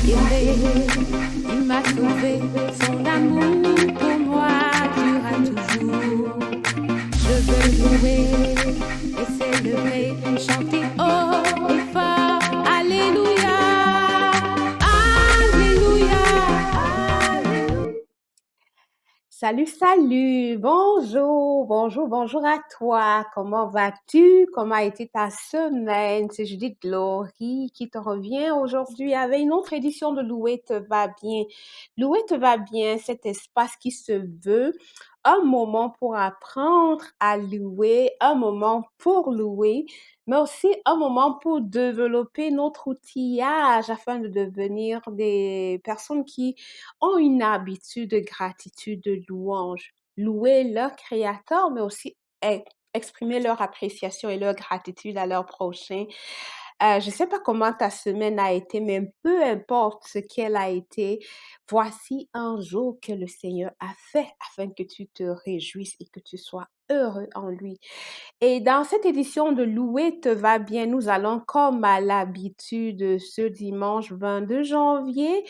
aimé, il m'a sauvé, son amour pour moi durera toujours. Je veux louer et célébrer, chanter haut et fort, Alléluia, Alléluia, Alléluia. Salut, salut, bonjour à toi. Comment vas-tu? Comment a été ta semaine? C'est Judith Glory qui te revient aujourd'hui avec une autre édition de Louer te va bien. Louer te va bien, cet espace qui se veut un moment pour apprendre à louer, un moment pour louer, mais aussi un moment pour développer notre outillage afin de devenir des personnes qui ont une habitude de gratitude, de louange. Louer leur créateur, mais aussi exprimer leur appréciation et leur gratitude à leur prochain. Je ne sais pas comment ta semaine a été, mais peu importe ce qu'elle a été, voici un jour que le Seigneur a fait afin que tu te réjouisses et que tu sois heureux en lui. Et dans cette édition de Louer te va bien, nous allons, comme à l'habitude, ce dimanche 22 janvier,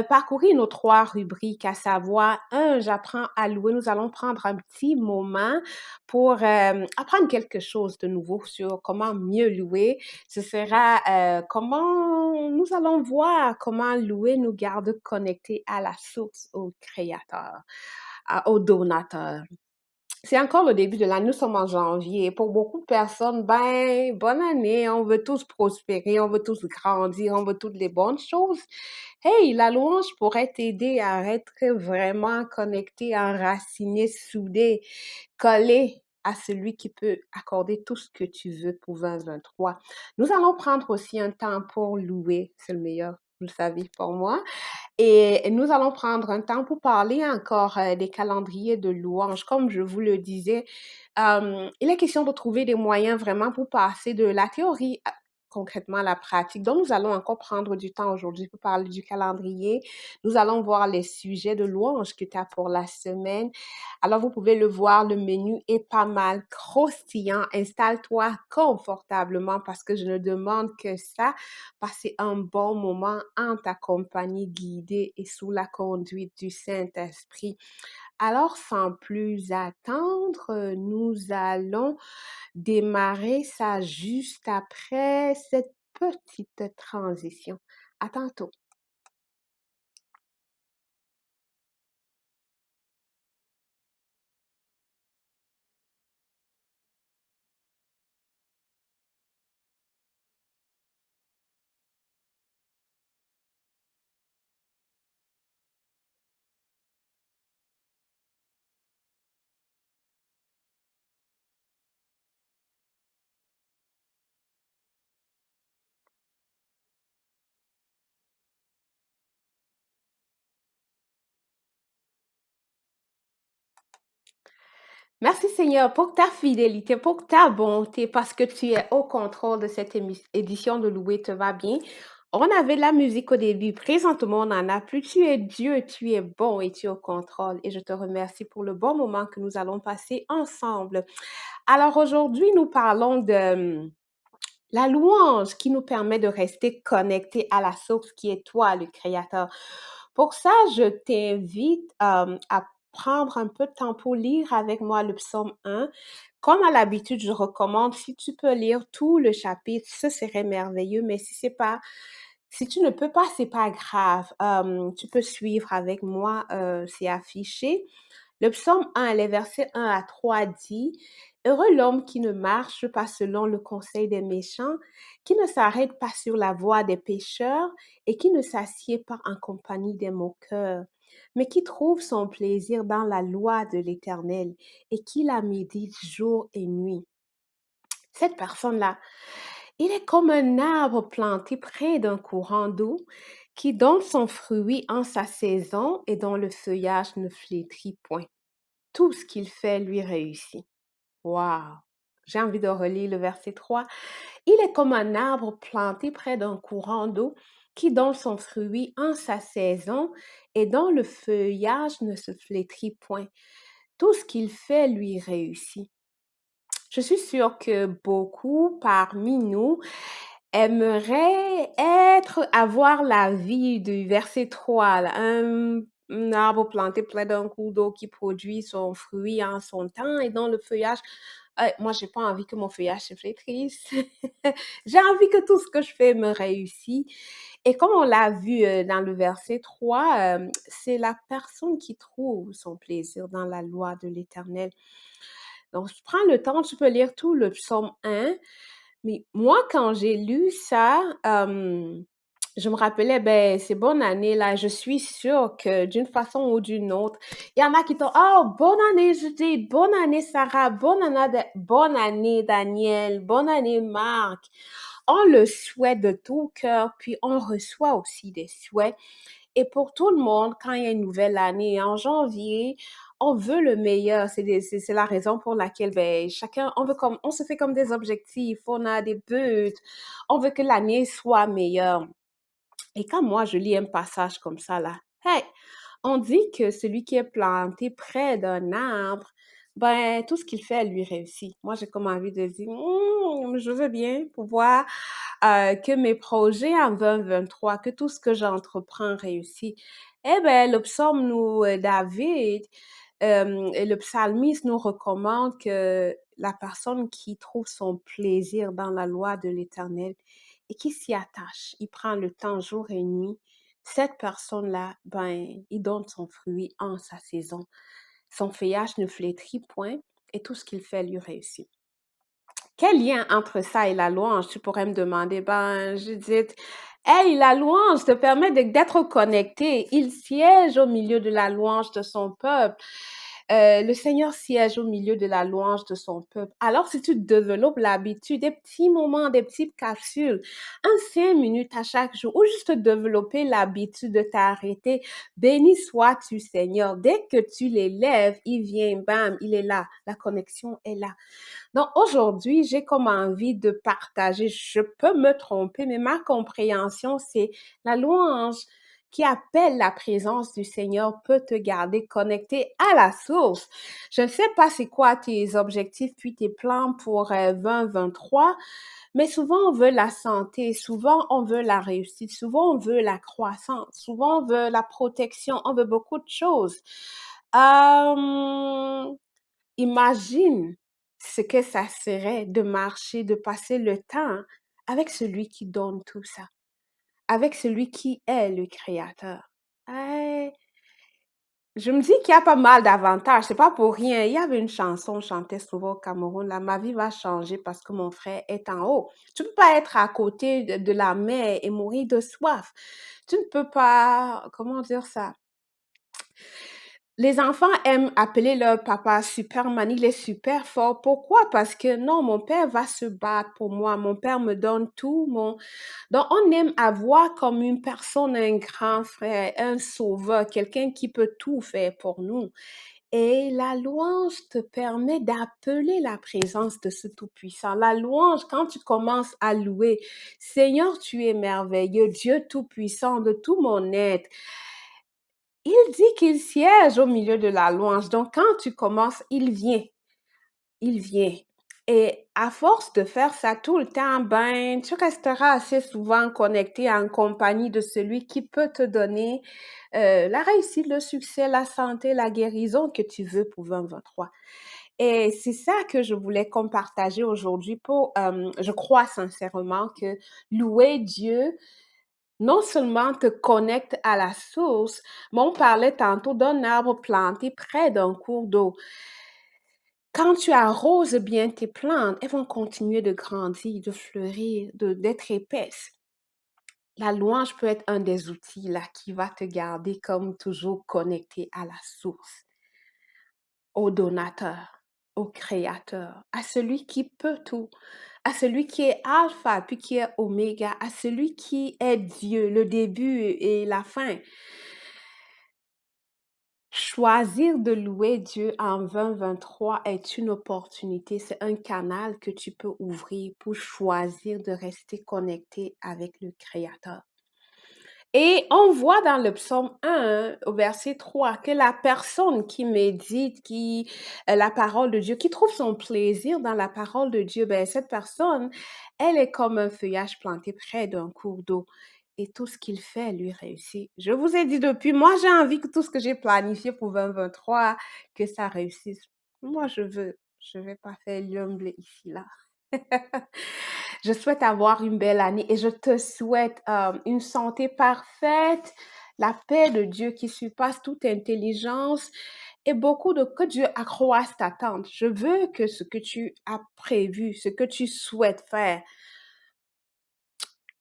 parcourir nos 3 rubriques, à savoir, 1, j'apprends à louer. Nous allons prendre un petit moment pour apprendre quelque chose de nouveau sur comment mieux louer. Ce sera comment nous allons voir comment louer nous garde connectés à la source, au Créateur, au Donateur. C'est encore le début de l'année, nous sommes en janvier. Pour beaucoup de personnes, bonne année, on veut tous prospérer, on veut tous grandir, on veut toutes les bonnes choses. Hey, la louange pourrait t'aider à être vraiment connecté, enraciné, soudé, collé à celui qui peut accorder tout ce que tu veux pour 2023. Nous allons prendre aussi un temps pour louer, c'est le meilleur, vous le savez, pour moi. Et nous allons prendre un temps pour parler encore des calendriers de louanges. Comme je vous le disais, il est question de trouver des moyens vraiment pour passer de la théorie concrètement à la pratique. Donc, nous allons encore prendre du temps aujourd'hui pour parler du calendrier. Nous allons voir les sujets de louanges que tu as pour la semaine. Alors, vous pouvez le voir, le menu est pas mal croustillant. Installe-toi confortablement parce que je ne demande que ça. Passer un bon moment en ta compagnie guidée et sous la conduite du Saint-Esprit. Alors, sans plus attendre, nous allons démarrer ça juste après cette petite transition. À tantôt. Merci Seigneur pour ta fidélité, pour ta bonté, parce que tu es au contrôle de cette édition de Louer te va bien. On avait de la musique au début, présentement on n'en a plus. Tu es Dieu, tu es bon et tu es au contrôle. Et je te remercie pour le bon moment que nous allons passer ensemble. Alors aujourd'hui, nous parlons de la louange qui nous permet de rester connectés à la source qui est toi, le Créateur. Pour ça, je t'invite à prendre un peu de temps pour lire avec moi le psaume 1. Comme à l'habitude, je recommande, si tu peux lire tout le chapitre, ce serait merveilleux, mais si tu ne peux pas, c'est pas grave. Tu peux suivre avec moi, c'est affiché. Le psaume 1, les versets 1 à 3 dit, Heureux l'homme qui ne marche pas selon le conseil des méchants, qui ne s'arrête pas sur la voie des pécheurs et qui ne s'assied pas en compagnie des moqueurs, mais qui trouve son plaisir dans la loi de l'Éternel et qui la médite jour et nuit. Cette personne-là, il est comme un arbre planté près d'un courant d'eau qui donne son fruit en sa saison et dont le feuillage ne flétrit point. Tout ce qu'il fait lui réussit. Waouh! J'ai envie de relire le verset 3. Il est comme un arbre planté près d'un courant d'eau qui donne son fruit en sa saison et dont le feuillage ne se flétrit point. Tout ce qu'il fait lui réussit. Je suis sûre que beaucoup parmi nous aimerait avoir la vie du verset 3, là, un arbre planté près d'un cours d'eau qui produit son fruit en son temps et dont le feuillage. Moi, j'ai pas envie que mon feuillage se flétrisse. J'ai envie que tout ce que je fais me réussit. Et comme on l'a vu dans le verset 3, c'est la personne qui trouve son plaisir dans la loi de l'Éternel. Donc, je prends le temps, tu peux lire tout le psaume 1. Mais moi, quand j'ai lu ça, je me rappelais, ben, ces bonnes années là, je suis sûre que d'une façon ou d'une autre, il y en a qui t'ont, oh, bonne année Judith, bonne année Sarah, bonne année Daniel, bonne année Marc. On le souhaite de tout cœur, puis on reçoit aussi des souhaits. Et pour tout le monde, quand il y a une nouvelle année, en janvier, on veut le meilleur. C'est la raison pour laquelle ben, chacun, on se fait comme des objectifs, on a des buts, on veut que l'année soit meilleure. Et quand moi, je lis un passage comme ça, là, hey, on dit que celui qui est planté près d'un arbre, ben, tout ce qu'il fait, lui réussit. Moi, j'ai comme envie de dire, je veux bien pouvoir que mes projets en 2023, que tout ce que j'entreprends réussit. Eh bien, le psaume David, et le psalmiste nous recommande que la personne qui trouve son plaisir dans la loi de l'Éternel et qui s'y attache, il prend le temps jour et nuit, cette personne-là, ben, il donne son fruit en sa saison. Son feuillage ne flétrit point et tout ce qu'il fait lui réussit. Quel lien entre ça et la louange? Tu pourrais me demander, ben, Judith, hey, la louange te permet d'être connecté. Il siège au milieu de la louange de son peuple. Le Seigneur siège au milieu de la louange de son peuple. Alors, si tu développes l'habitude, des petits moments, des petites capsules, 5 minutes à chaque jour, ou juste développer l'habitude de t'arrêter, béni sois-tu, Seigneur. Dès que tu l'élèves, il vient, bam, il est là. La connexion est là. Donc aujourd'hui, j'ai comme envie de partager, je peux me tromper, mais ma compréhension, c'est la louange qui appelle la présence du Seigneur peut te garder connecté à la source. Je ne sais pas c'est quoi tes objectifs puis tes plans pour 2023, mais souvent on veut la santé, souvent on veut la réussite, souvent on veut la croissance, souvent on veut la protection, on veut beaucoup de choses. Euh, Imagine ce que ça serait de marcher, de passer le temps avec celui qui donne tout ça, avec celui qui est le créateur. Hey, je me dis qu'il y a pas mal d'avantages, c'est pas pour rien. Il y avait une chanson, on chantait souvent au Cameroun, là, ma vie va changer parce que mon frère est en haut. Tu ne peux pas être à côté de la mer et mourir de soif. Tu ne peux pas, comment dire ça? Les enfants aiment appeler leur papa Superman, il est super fort. Pourquoi? Parce que non, mon père va se battre pour moi, mon père me donne tout. Donc, on aime avoir comme une personne, un grand frère, un sauveur, quelqu'un qui peut tout faire pour nous. Et la louange te permet d'appeler la présence de ce Tout-Puissant. La louange, quand tu commences à louer, Seigneur, tu es merveilleux, Dieu Tout-Puissant de tout mon être. Il dit qu'il siège au milieu de la louange. Donc, quand tu commences, il vient. Il vient. Et à force de faire ça tout le temps, ben, tu resteras assez souvent connecté en compagnie de celui qui peut te donner la réussite, le succès, la santé, la guérison que tu veux pour 2023. Et c'est ça que je voulais qu'on partageait aujourd'hui je crois sincèrement que louer Dieu, non seulement te connecte à la source, mais on parlait tantôt d'un arbre planté près d'un cours d'eau. Quand tu arroses bien tes plantes, elles vont continuer de grandir, de fleurir, d'être épaisses. La louange peut être un des outils là qui va te garder comme toujours connecté à la source, au donateur, au créateur, à celui qui peut tout, à celui qui est alpha puis qui est oméga, à celui qui est Dieu, le début et la fin. Choisir de louer Dieu en 2023 est une opportunité, c'est un canal que tu peux ouvrir pour choisir de rester connecté avec le Créateur. Et on voit dans le psaume 1, au verset 3, que la personne qui médite, la parole de Dieu, qui trouve son plaisir dans la parole de Dieu, ben, cette personne, elle est comme un feuillage planté près d'un cours d'eau. Et tout ce qu'il fait lui réussit. Je vous ai dit depuis, moi j'ai envie que tout ce que j'ai planifié pour 2023, que ça réussisse. Moi je vais pas faire l'humble ici là. Je souhaite avoir une belle année et je te souhaite une santé parfaite, la paix de Dieu qui surpasse toute intelligence et beaucoup de que Dieu accroisse ta tente. Je veux que ce que tu as prévu, ce que tu souhaites faire,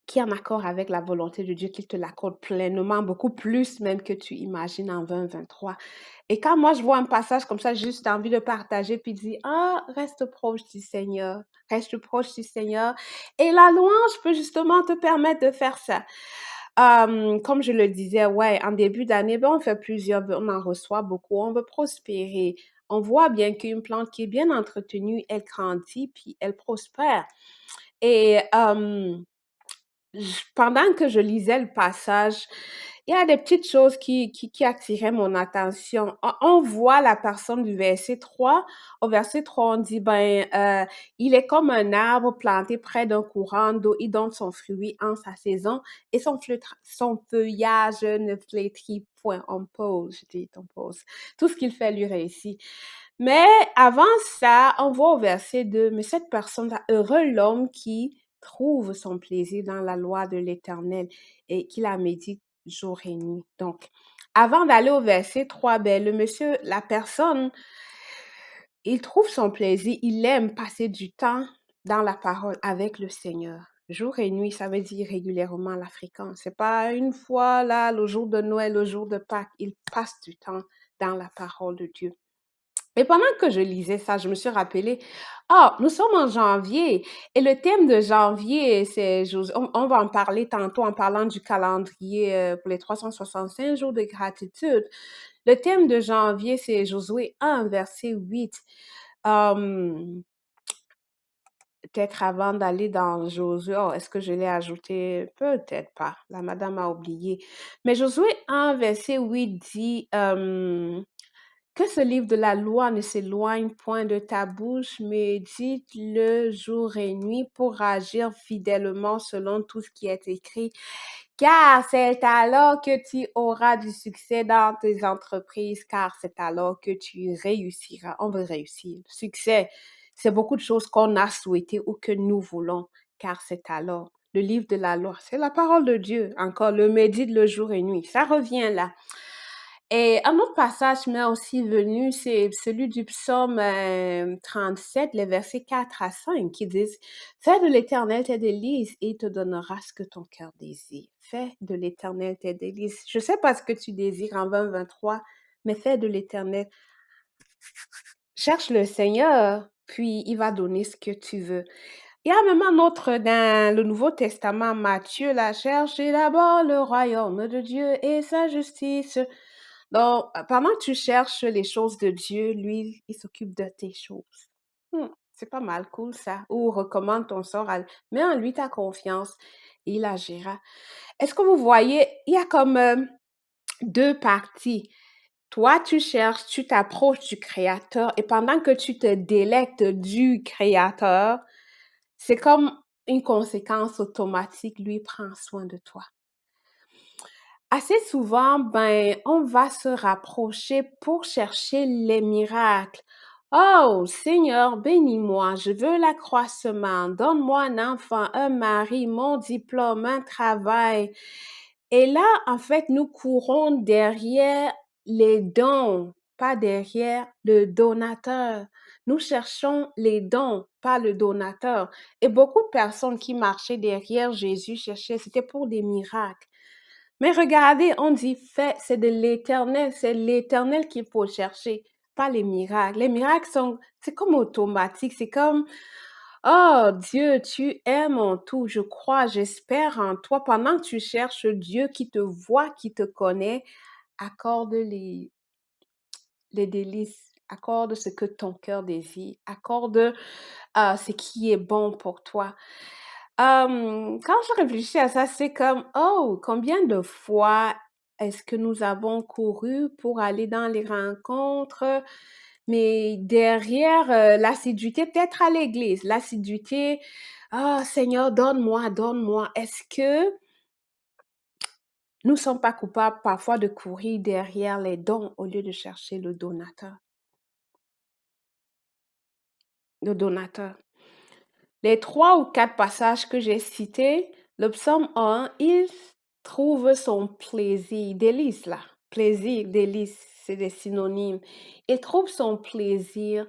qui est en accord avec la volonté de Dieu, qu'il te l'accorde pleinement, beaucoup plus même que tu imagines en 2023. Et quand moi je vois un passage comme ça, j'ai juste envie de partager puis de dire, ah, reste proche du Seigneur, reste proche du Seigneur. Et la louange peut justement te permettre de faire ça. Comme je le disais, ouais, en début d'année, ben, on fait plusieurs, on en reçoit beaucoup, on veut prospérer. On voit bien qu'une plante qui est bien entretenue, elle grandit puis elle prospère. Et pendant que je lisais le passage, il y a des petites choses qui attiraient mon attention. On voit la personne du verset 3. Au verset 3, on dit, ben, il est comme un arbre planté près d'un courant d'eau. Il donne son fruit en sa saison et son feuillage ne flétrit point. On pause, je dis, on pause. Tout ce qu'il fait lui réussit. Mais avant ça, on voit au verset 2, mais cette personne-là, heureux l'homme qui trouve son plaisir dans la loi de l'Éternel et qui la médite jour et nuit. Donc, avant d'aller au verset 3, ben, le monsieur, la personne, il trouve son plaisir, il aime passer du temps dans la parole avec le Seigneur. Jour et nuit, ça veut dire régulièrement la fréquence. C'est pas une fois là, le jour de Noël, le jour de Pâques, il passe du temps dans la parole de Dieu. Et pendant que je lisais ça, je me suis rappelé, ah, nous sommes en janvier et le thème de janvier, on va en parler tantôt en parlant du calendrier pour les 365 jours de gratitude. Le thème de janvier, c'est Josué 1, verset 8. Peut-être avant d'aller dans Josué, oh, est-ce que je l'ai ajouté? Peut-être pas. La madame a oublié. Mais Josué 1, verset 8 dit, que ce livre de la loi ne s'éloigne point de ta bouche, médite-le jour et nuit pour agir fidèlement selon tout ce qui est écrit, car c'est alors que tu auras du succès dans tes entreprises, car c'est alors que tu réussiras. On veut réussir. Le succès, c'est beaucoup de choses qu'on a souhaitées ou que nous voulons, car c'est alors. Le livre de la loi, c'est la parole de Dieu. Encore, le médite le jour et nuit. Ça revient là. Et un autre passage m'est aussi venu, c'est celui du psaume 37, les versets 4 à 5, qui disent, fais de l'Éternel tes délices et il te donnera ce que ton cœur désire. Fais de l'Éternel tes délices. Je ne sais pas ce que tu désires en 2023, mais fais de l'Éternel. Cherche le Seigneur, puis il va donner ce que tu veux. Il y a même un autre dans le Nouveau Testament, Matthieu, la cherchez d'abord le royaume de Dieu et sa justice. Donc, pendant que tu cherches les choses de Dieu, lui, il s'occupe de tes choses. C'est pas mal, cool ça. Ou recommande ton sort, mets en lui ta confiance, et il agira. Est-ce que vous voyez, il y a comme deux parties. Toi, tu cherches, tu t'approches du Créateur et pendant que tu te délectes du Créateur, c'est comme une conséquence automatique, lui prend soin de toi. Assez souvent, ben, on va se rapprocher pour chercher les miracles. Oh, Seigneur, bénis-moi, je veux l'accroissement, donne-moi un enfant, un mari, mon diplôme, un travail. Et là, en fait, nous courons derrière les dons, pas derrière le donateur. Nous cherchons les dons, pas le donateur. Et beaucoup de personnes qui marchaient derrière Jésus cherchaient, c'était pour des miracles. Mais regardez, on dit fait, c'est l'éternel qu'il faut chercher, pas les miracles. Les miracles c'est comme automatique, c'est comme, oh Dieu, tu es mon tout, je crois, j'espère en toi. Pendant que tu cherches Dieu qui te voit, qui te connaît, accorde les délices, accorde ce que ton cœur désire, accorde ce qui est bon pour toi. Quand je réfléchis à ça, c'est comme, oh, combien de fois est-ce que nous avons couru pour aller dans les rencontres, mais derrière l'assiduité, peut-être à l'église, l'assiduité, ah Seigneur, donne-moi, donne-moi. Est-ce que nous sommes pas coupables parfois de courir derrière les dons au lieu de chercher le donateur? Le donateur. Les 3 ou 4 passages que j'ai cités, le psaume 1, il trouve son plaisir, délice là, plaisir, délice, c'est des synonymes. Il trouve son plaisir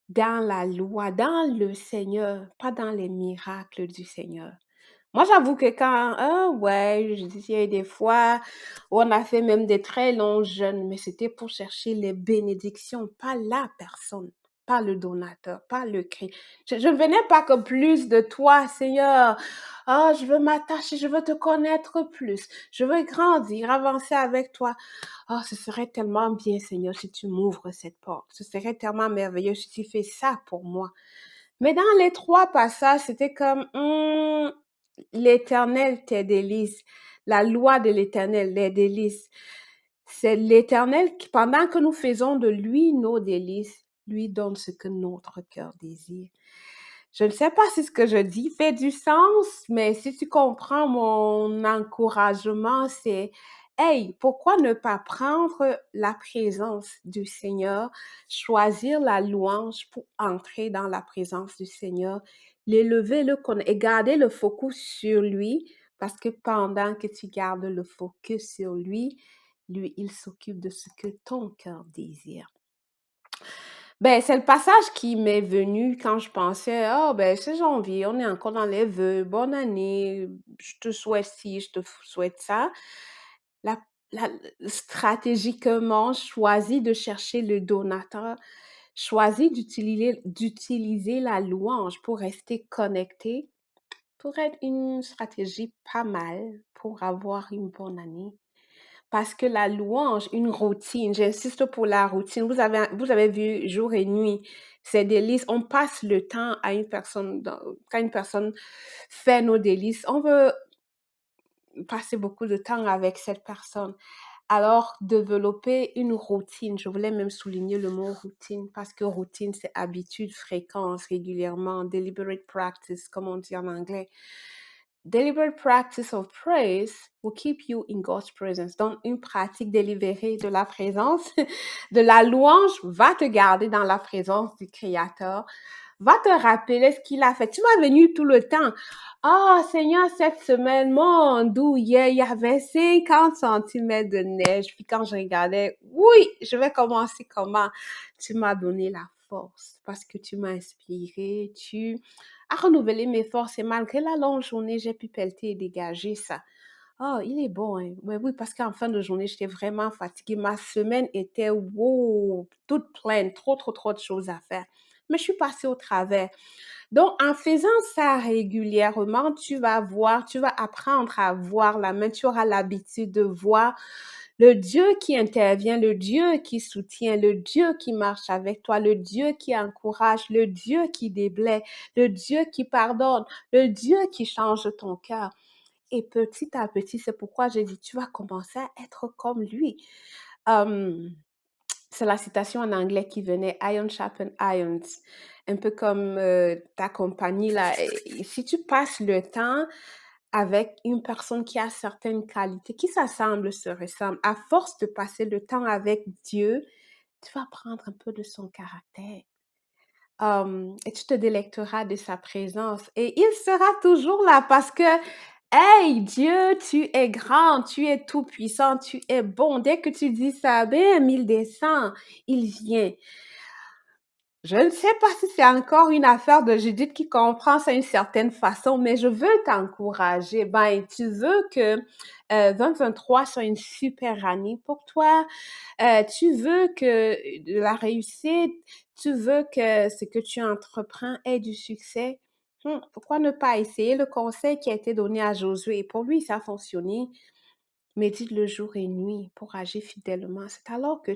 dans la loi, dans le Seigneur, pas dans les miracles du Seigneur. Moi, j'avoue que quand, ah ouais, je dis, il y a des fois où on a fait même des très longs jeûnes, mais c'était pour chercher les bénédictions, pas la personne, pas le donateur, pas le Christ. Je ne venais pas que plus de toi, Seigneur. Ah, je veux m'attacher, je veux te connaître plus. Je veux grandir, avancer avec toi. Oh, ce serait tellement bien, Seigneur, si tu m'ouvres cette porte. Ce serait tellement merveilleux si tu fais ça pour moi. Mais dans les 3 passages, c'était comme, l'Éternel tes délices, la loi de l'Éternel, les délices. C'est l'Éternel qui, pendant que nous faisons de lui nos délices, lui donne ce que notre cœur désire. Je ne sais pas si ce que je dis fait du sens, mais si tu comprends mon encouragement, c'est, hey, pourquoi ne pas prendre la présence du Seigneur, choisir la louange pour entrer dans la présence du Seigneur, l'élever, et garder le focus sur lui, parce que pendant que tu gardes le focus sur lui, lui, il s'occupe de ce que ton cœur désire. Ben, c'est le passage qui m'est venu quand je pensais, oh, ben, c'est janvier, on est encore dans les vœux, bonne année, je te souhaite ci, je te souhaite ça. La, la- stratégiquement, choisis de chercher le donateur, choisis d'utiliser la louange pour rester connecté, pour être une stratégie pas mal pour avoir une bonne année. Parce que la louange, une routine, j'insiste pour la routine. Vous avez vu jour et nuit, c'est délices. On passe le temps à une personne, quand une personne fait nos délices, on veut passer beaucoup de temps avec cette personne. Alors, développer une routine, je voulais même souligner le mot routine parce que routine, c'est habitude, fréquence, régulièrement, deliberate practice, comme on dit en anglais. Deliberate practice of praise will keep you in God's presence. Donc, une pratique délibérée de la présence, de la louange va te garder dans la présence du Créateur, va te rappeler ce qu'il a fait. Tu vas venir tout le temps. Oh Seigneur, cette semaine, mon doux, hier, il y avait 50 centimètres de neige. Puis quand je regardais, oui, je vais commencer comment? Tu m'as donné la force parce que tu m'as inspiré, tu as renouvelé mes forces et malgré la longue journée, j'ai pu pelleter et dégager ça. Oh, il est bon, hein. Ouais, oui, parce qu'en fin de journée, j'étais vraiment fatiguée. Ma semaine était, wow, toute pleine, trop, trop, trop de choses à faire. Mais je suis passée au travers. Donc, en faisant ça régulièrement, tu vas voir, tu vas apprendre à voir la main, tu auras l'habitude de voir le Dieu qui intervient, le Dieu qui soutient, le Dieu qui marche avec toi, le Dieu qui encourage, le Dieu qui déblaye, le Dieu qui pardonne, le Dieu qui change ton cœur. Et petit à petit, c'est pourquoi j'ai dit, tu vas commencer à être comme lui. Euh, c'est la citation en anglais qui venait Iron sharpen irons, un peu comme ta compagnie là. Et si tu passes le temps avec une personne qui a certaines qualités, qui s'assemble, se ressemble, à force de passer le temps avec Dieu, tu vas prendre un peu de son caractère. Et tu te délecteras de sa présence. Et il sera toujours là parce que, hey, Dieu, tu es grand, tu es tout puissant, tu es bon. Dès que tu dis ça, ben, il descend, il vient. Je ne sais pas si c'est encore une affaire de Judith qui comprend ça d'une certaine façon, mais je veux t'encourager. Ben, tu veux que 2023 soit une super année pour toi. Tu veux que de la réussite, tu veux que ce que tu entreprends ait du succès. Pourquoi ne pas essayer le conseil qui a été donné à Josué? Pour lui, ça a fonctionné. Médite le jour et nuit pour agir fidèlement. C'est alors que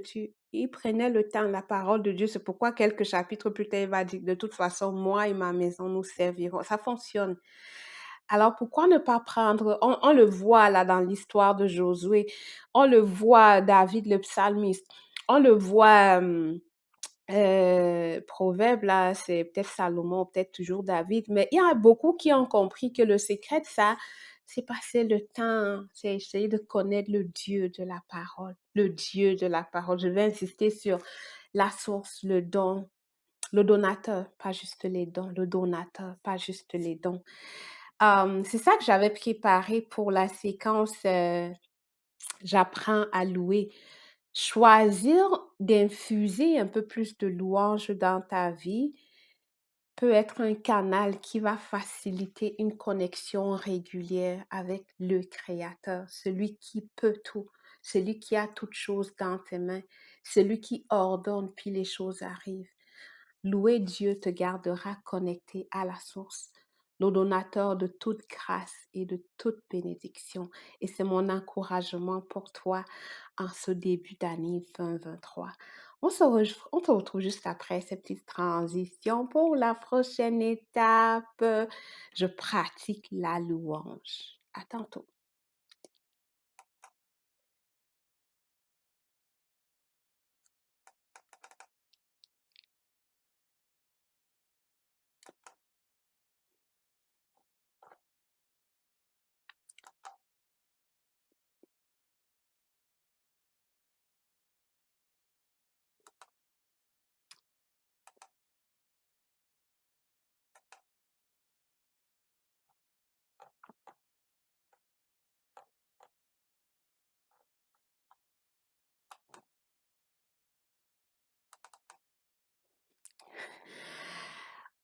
il prenait le temps, la parole de Dieu. C'est pourquoi quelques chapitres plus tard, il va dire, de toute façon, moi et ma maison, nous servirons. Ça fonctionne. Alors, pourquoi ne pas prendre, on le voit là dans l'histoire de Josué, on le voit David le psalmiste, on le voit Proverbe, là, c'est peut-être Salomon, peut-être toujours David, mais il y en a beaucoup qui ont compris que le secret de ça, c'est passer le temps, c'est essayer de connaître le Dieu de la parole, le Dieu de la parole. Je vais insister sur la source, le don, le donateur, pas juste les dons, le donateur, pas juste les dons. C'est ça que j'avais préparé pour la séquence J'apprends à louer. Choisir d'infuser un peu plus de louange dans ta vie peut être un canal qui va faciliter une connexion régulière avec le Créateur, celui qui peut tout, celui qui a toutes choses dans tes mains, celui qui ordonne puis les choses arrivent. Louer Dieu te gardera connecté à la source, le donateur de toute grâce et de toute bénédiction. Et c'est mon encouragement pour toi en ce début d'année 2023. On se retrouve juste après cette petite transition pour la prochaine étape. Je pratique la louange. À tantôt.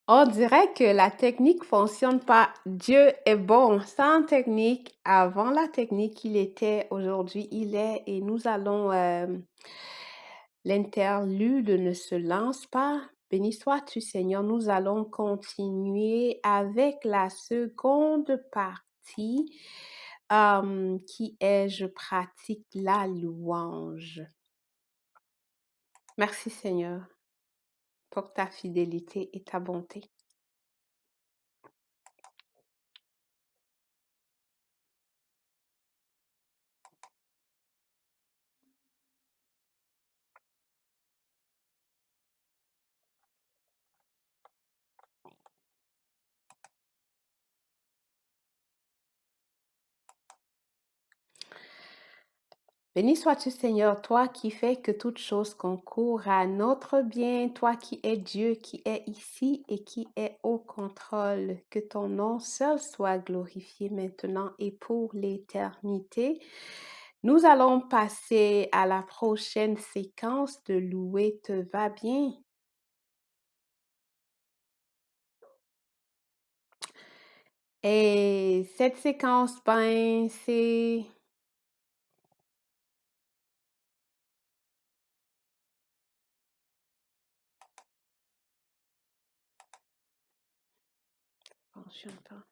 On dirait que la technique fonctionne pas. Dieu est bon. Sans technique, avant la technique, il était, aujourd'hui, il est, et nous allons, l'interlude ne se lance pas. Béni sois-tu, Seigneur. Nous allons continuer avec la seconde partie, qui est je pratique la louange. Merci, Seigneur, pour ta fidélité et ta bonté. Béni sois-tu, Seigneur, toi qui fais que toute chose concourt à notre bien, toi qui es Dieu, qui est ici et qui est au contrôle. Que ton nom seul soit glorifié maintenant et pour l'éternité. Nous allons passer à la prochaine séquence de louer te va bien. Et cette séquence, ben, c'est... Bon, je n'entends.